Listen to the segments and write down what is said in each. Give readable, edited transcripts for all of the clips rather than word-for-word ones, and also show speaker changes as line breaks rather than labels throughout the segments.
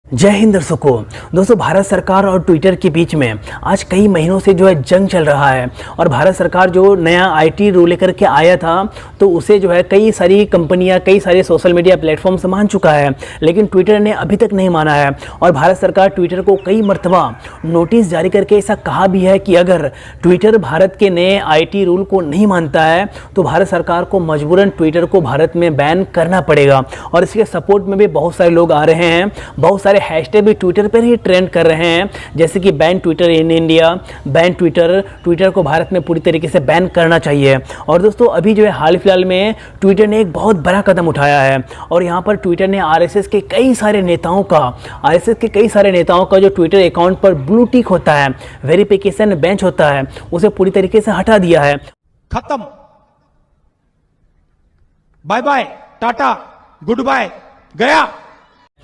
जय हिंद दोस्तों भारत सरकार और ट्विटर के बीच में आज कई महीनों से जो है जंग चल रहा है। और भारत सरकार जो नया आईटी रूल लेकर के आया था तो उसे जो है कई सारी कंपनियां, कई सारे सोशल मीडिया प्लेटफॉर्म्स मान चुका है, लेकिन ट्विटर ने अभी तक नहीं माना है। और भारत सरकार ट्विटर को कई मरतबा नोटिस जारी करके ऐसा कहा भी है कि अगर ट्विटर भारत के नए आईटी रूल को नहीं मानता है तो भारत सरकार को मजबूरन ट्विटर को भारत में बैन करना पड़ेगा। और इसके सपोर्ट में भी बहुत सारे लोग आ रहे हैं, बहुत सारे हैशटैग भी ट्विटर पर ही ट्रेंड कर रहे हैं, जैसे कि ban Twitter in India, ban Twitter, Twitter को भारत में पूरी तरीके से बैन करना चाहिए। और दोस्तों अभी जो है हाल फिलहाल में ट्विटर ने एक बहुत बड़ा कदम उठाया है और यहाँ पर ट्विटर ने आरएसएस के कई सारे नेताओं का जो ट्विटर अकाउंट पर ब्लू टिक होता है, वेरिफिकेशन बेंच होता है, उसे पूरी तरीके से हटा दिया है।
खत्म, bye bye, tata, goodbye, गया।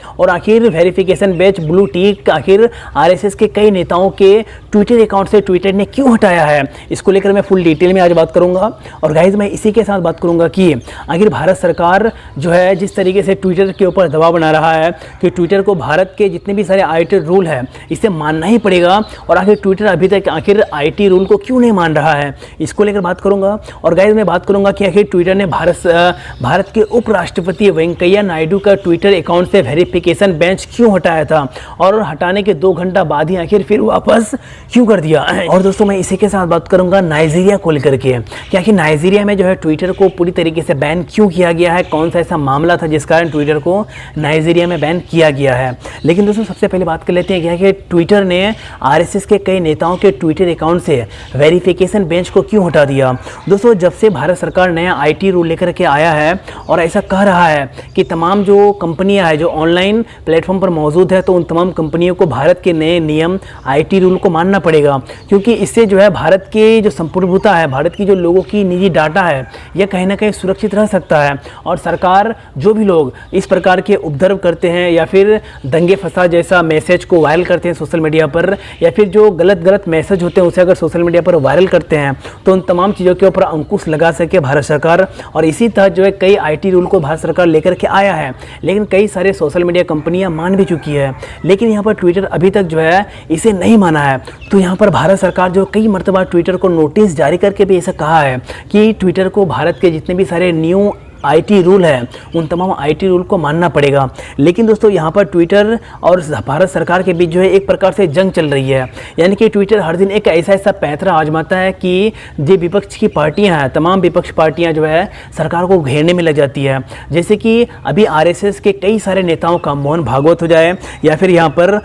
और आखिर वेरिफिकेशन बेंच ब्लू टिक आखिर आरएसएस के कई नेताओं के ट्विटर अकाउंट से ट्विटर ने क्यों हटाया है, इसको लेकर मैं फुल डिटेल में आज बात करूंगा। और गाइज मैं इसी के साथ बात करूंगा कि आखिर भारत सरकार जो है जिस तरीके से ट्विटर के ऊपर दबाव बना रहा है कि ट्विटर को भारत के जितने भी सारे आईटी रूल है इसे मानना ही पड़ेगा, और आखिर ट्विटर अभी तक आखिर आईटी रूल को क्यों नहीं मान रहा है, इसको लेकर बात करूंगा। और गाइज मैं बात करूंगा कि आखिर ट्विटर ने भारत के उपराष्ट्रपति वेंकैया नायडू का ट्विटर अकाउंट से वेरिफिकेशन बेंच क्यों हटाया था और हटाने के 2 घंटा बाद ही आखिर फिर वापस क्यों कर दिया। और दोस्तों मैं इसी के साथ बात करूंगा नाइजीरिया को लेकर के कि आखिर नाइजीरिया में जो है ट्विटर को पूरी तरीके से बैन क्यों किया गया है, कौन सा ऐसा मामला था जिस कारण ट्विटर को नाइजीरिया में बैन किया गया है। लेकिन दोस्तों सबसे पहले बात कर लेते हैं कि ट्विटर ने आरएसएस के कई नेताओं के ट्विटर अकाउंट से वेरिफिकेशन बेंच को क्यों हटा दिया। दोस्तों जब से भारत सरकार नया आईटी रूल लेकर के आया है और ऐसा कह रहा है कि तमाम जो कंपनियां हैं जो ऑनलाइन प्लेटफॉर्म पर मौजूद है तो उन तमाम कंपनियों को भारत के नए नियम आईटी रूल को मानना पड़ेगा, क्योंकि इससे जो है भारत के जो संप्रभुता है, भारत की जो लोगों की निजी डाटा है, यह कहीं ना कहीं सुरक्षित रह सकता है। और सरकार जो भी लोग इस प्रकार के उपद्रव करते हैं या फिर दंगे फसाद जैसा मैसेज को वायरल करते हैं सोशल मीडिया पर, या फिर जो गलत मैसेज होते हैं उसे अगर सोशल मीडिया पर वायरल करते हैं तो उन तमाम चीज़ों के ऊपर अंकुश लगा सके भारत सरकार। और इसी तहत जो है कई आईटी रूल को भारत सरकार लेकर के आया है, लेकिन कई सारे सोशल मीडिया कंपनियां मान भी चुकी है, लेकिन यहाँ पर ट्विटर अभी तक जो है इसे नहीं माना है। तो यहाँ पर भारत सरकार जो कई मर्तबा ट्विटर को नोटिस जारी करके भी ऐसा कहा है कि ट्विटर को भारत के जितने भी सारे न्यू आईटी रूल है उन तमाम आईटी रूल को मानना पड़ेगा। लेकिन दोस्तों यहाँ पर ट्विटर और भारत सरकार के बीच जो है एक प्रकार से जंग चल रही है, यानी कि ट्विटर हर दिन एक ऐसा पैंतरा आजमाता है कि जो विपक्ष की पार्टियां हैं, तमाम विपक्ष पार्टियां जो है सरकार को घेरने में लग जाती है। जैसे कि अभी आरएसएस के कई सारे नेताओं का मोहन भागवत हो जाए, या फिर यहाँ पर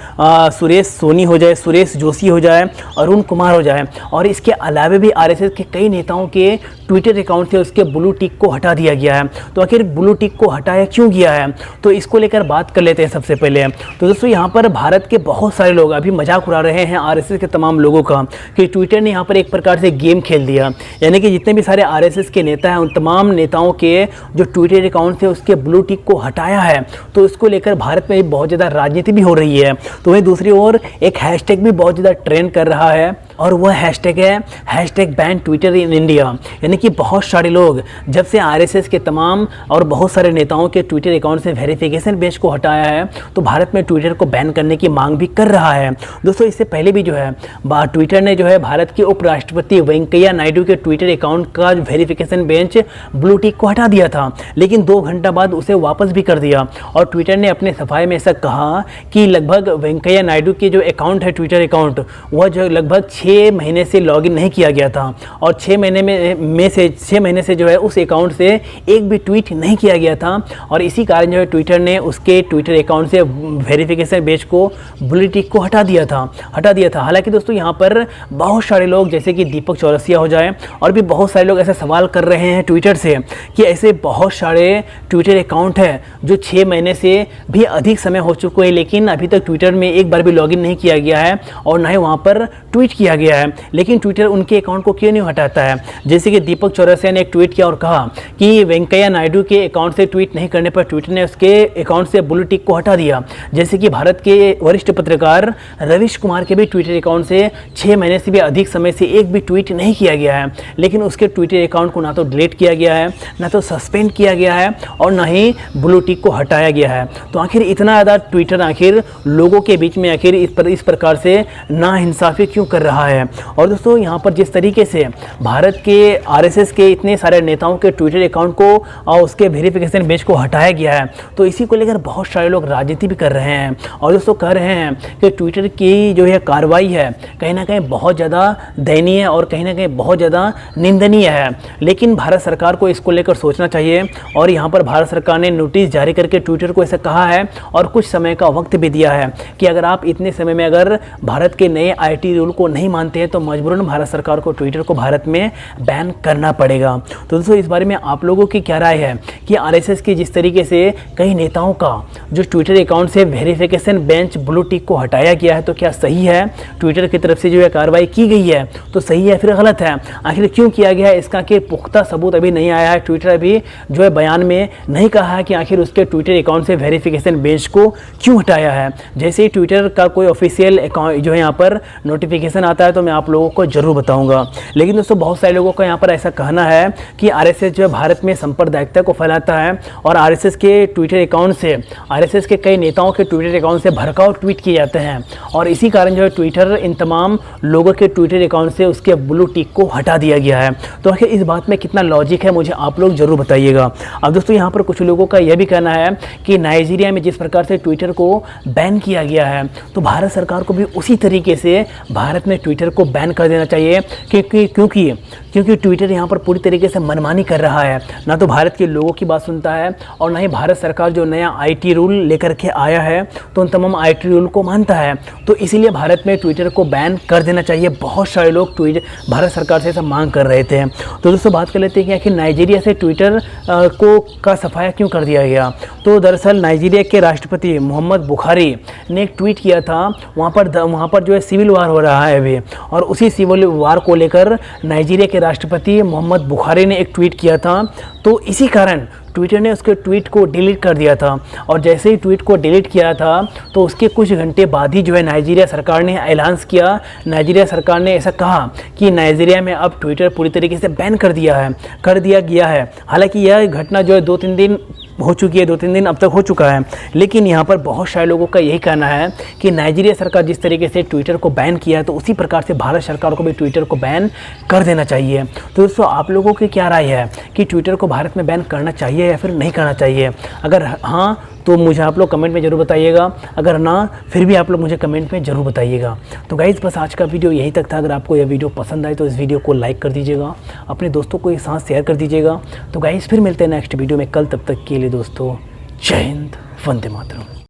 सुरेश सोनी हो जाए, सुरेश जोशी हो जाए, अरुण कुमार हो जाए, और इसके अलावा भी आरएसएस के कई नेताओं के ट्विटर अकाउंट से उसके ब्लू टिक को हटा दिया गया है। तो आखिर ब्लू टिक को हटाया क्यों गया है, तो इसको लेकर बात कर लेते हैं सबसे पहले। तो दोस्तों यहाँ पर भारत के बहुत सारे लोग अभी मजाक उड़ा रहे हैं आरएसएस के तमाम लोगों का कि ट्विटर ने यहाँ पर एक प्रकार से गेम खेल दिया, यानी कि जितने भी सारे आरएसएस के नेता हैं उन तमाम नेताओं के जो ट्विटर अकाउंट से उसके ब्लू टिक को हटाया है। तो इसको लेकर भारत में बहुत ज़्यादा राजनीति भी हो रही है। तो वहीं दूसरी ओर एक हैशटैग भी बहुत ज़्यादा ट्रेंड कर रहा है और वह हैशटैग है hashtag ban Twitter in India. यानी कि बहुत सारे लोग जब से आरएसएस के तमाम और बहुत सारे नेताओं के ट्विटर अकाउंट से वेरिफिकेशन बेंच को हटाया है तो भारत में ट्विटर को बैन करने की मांग भी कर रहा है। दोस्तों इससे पहले भी जो है ट्विटर ने जो है भारत के उपराष्ट्रपति वेंकैया नायडू के ट्विटर अकाउंट का वेरिफिकेशन बेंच ब्लू टिक को हटा दिया था, लेकिन 2 घंटा बाद उसे वापस भी कर दिया। और ट्विटर ने अपने सफाई में ऐसा कहा कि लगभग वेंकैया नायडू के जो अकाउंट है ट्विटर अकाउंट, वह जो लगभग 6 महीने से लॉगिन नहीं किया गया था और 6 महीने से जो है उस अकाउंट से एक भी ट्वीट नहीं किया गया था। और इसी कारण जो है ट्विटर ने उसके ट्विटर अकाउंट से वेरिफिकेशन बेंच को ब्लू टिक को हटा दिया था। हालांकि दोस्तों यहाँ पर बहुत सारे लोग जैसे कि दीपक चौरसिया हो जाए और भी बहुत सारे लोग ऐसा सवाल कर रहे हैं ट्विटर से कि ऐसे बहुत सारे ट्विटर अकाउंट है जो 6 महीने से भी अधिक समय हो चुके हैं, लेकिन अभी तक ट्विटर में एक बार भी लॉगिन नहीं किया गया है और ना ही वहाँ पर ट्वीट किया गया है, लेकिन ट्विटर उनके अकाउंट को क्यों नहीं हटाता है। जैसे कि दीपक चौरसिया ने एक ट्वीट किया और कहा कि वेंकैया वेंकैया नायडू के अकाउंट से ट्वीट नहीं करने पर ट्विटर ने उसके अकाउंट से ब्लू टिक को हटा दिया। जैसे कि भारत के वरिष्ठ पत्रकार रवीश कुमार के भी ट्विटर अकाउंट से 6 महीने से भी अधिक समय से एक भी ट्वीट नहीं किया गया है, लेकिन उसके ट्विटर अकाउंट को ना तो डिलीट किया गया है, ना तो सस्पेंड किया गया है और ना ही ब्लू टिक को हटाया गया है। तो आखिर इतना ज़्यादा ट्विटर आखिर लोगों के बीच में आखिर इस प्रकार से नाइंसाफ़ी क्यों कर रहा है। और दोस्तों यहाँ पर जिस तरीके से भारत के आरएसएस के इतने सारे नेताओं के ट्विटर अकाउंट को और उसके वेरिफिकेशन पेज को हटाया गया है, तो इसी को लेकर बहुत सारे लोग राजनीति भी कर रहे हैं और दोस्तों कह रहे हैं कि ट्विटर की जो है कार्रवाई है कहीं ना कहीं बहुत ज़्यादा दयनीय और कहीं ना कहीं बहुत ज़्यादा निंदनीय है। लेकिन भारत सरकार को इसको लेकर सोचना चाहिए और यहाँ पर भारत सरकार ने नोटिस जारी करके ट्विटर को ऐसा कहा है और कुछ समय का वक्त भी दिया है कि अगर आप इतने समय में अगर भारत के नए आईटी रूल को नहीं मानते हैं तो मजबूरन भारत सरकार को ट्विटर को भारत में बैन करना पड़ेगा। तो दोस्तों इस बारे में आप लोगों की क्या राय है कि आरएसएस की जिस तरीके से कई नेताओं का जो ट्विटर अकाउंट से वेरिफिकेशन बेंच ब्लू टिक को हटाया गया है, तो क्या सही है ट्विटर की तरफ से जो है कार्रवाई की गई है तो सही है फिर गलत है, आखिर क्यों किया गया है इसका कि पुख्ता सबूत अभी नहीं आया है। ट्विटर अभी जो है बयान में नहीं कहा है कि आखिर उसके ट्विटर अकाउंट से वेरिफिकेशन बेंच को क्यों हटाया है। जैसे ही ट्विटर का कोई ऑफिशियल अकाउंट जो है यहाँ पर नोटिफिकेशन आता है तो मैं आप लोगों को जरूर बताऊंगा। लेकिन दोस्तों बहुत सारे लोगों का यहाँ पर ऐसा कहना है कि आरएसएस जो है भारत में सांप्रदायिकता को फैलाता है और आरएसएस के ट्विटर अकाउंट से आरएसएस के कई नेताओं के ट्विटर अकाउंट से भड़काऊ ट्वीट किए जाते हैं और इसी कारण जो है ट्विटर इन तमाम लोगों के ट्विटर अकाउंट से उसके ब्लू टिक को हटा दिया गया है। तो आखिर इस बात में कितना लॉजिक है मुझे आप लोग जरूर बताइएगा। अब दोस्तों यहाँ पर कुछ लोगों का यह भी कहना है कि नाइजीरिया में जिस प्रकार से ट्विटर को बैन किया गया है तो भारत सरकार को भी उसी तरीके से भारत में ट्विटर को बैन कर देना चाहिए क्योंकि ट्विटर यहाँ पर पूरी तरीके से मनमानी कर रहा है, ना तो भारत के लोगों की बात सुनता है और ना ही भारत सरकार जो नया आईटी रूल लेकर के आया है तो उन तमाम आईटी रूल को मानता है। तो इसीलिए भारत में ट्विटर को बैन कर देना चाहिए। बहुत सारे लोग भारत सरकार से ऐसा मांग कर रहे थे। तो दोस्तों बात कर लेते हैं कि आखिर नाइजीरिया से ट्विटर का सफाया क्यों कर दिया गया। तो दरअसल नाइजीरिया के राष्ट्रपति मोहम्मद बुखारी ने एक ट्वीट किया था, वहाँ पर जो है सिविल वार हो रहा है अभी, और उसी सिविल वार को लेकर नाइजीरिया के राष्ट्रपति मोहम्मद बुखारी ने एक ट्वीट किया था। तो इसी कारण ट्विटर ने उसके ट्वीट को डिलीट कर दिया था और जैसे ही ट्वीट को डिलीट किया था तो उसके कुछ घंटे बाद ही जो है नाइजीरिया सरकार ने ऐलान किया। नाइजीरिया सरकार ने ऐसा कहा कि नाइजीरिया में अब ट्विटर पूरी तरीके से बैन कर दिया गया है। हालांकि यह घटना जो है 2-3 दिन हो चुकी है, 2-3 दिन अब तक हो चुका है, लेकिन यहाँ पर बहुत सारे लोगों का यही कहना है कि नाइजीरिया सरकार जिस तरीके से ट्विटर को बैन किया है तो उसी प्रकार से भारत सरकार को भी ट्विटर को बैन कर देना चाहिए। तो दोस्तों आप लोगों की क्या राय है कि ट्विटर को भारत में बैन करना चाहिए या फिर नहीं करना चाहिए? अगर हाँ तो मुझे आप लोग कमेंट में ज़रूर बताइएगा, अगर ना फिर भी आप लोग मुझे कमेंट में ज़रूर बताइएगा। तो गाइज़ बस आज का वीडियो यहीं तक था। अगर आपको यह वीडियो पसंद आए तो इस वीडियो को लाइक कर दीजिएगा, अपने दोस्तों को एक साथ शेयर कर दीजिएगा। तो गाइज़ फिर मिलते हैं नेक्स्ट वीडियो में कल, तब तक के लिए दोस्तों जय हिंद, वंदे मातरम।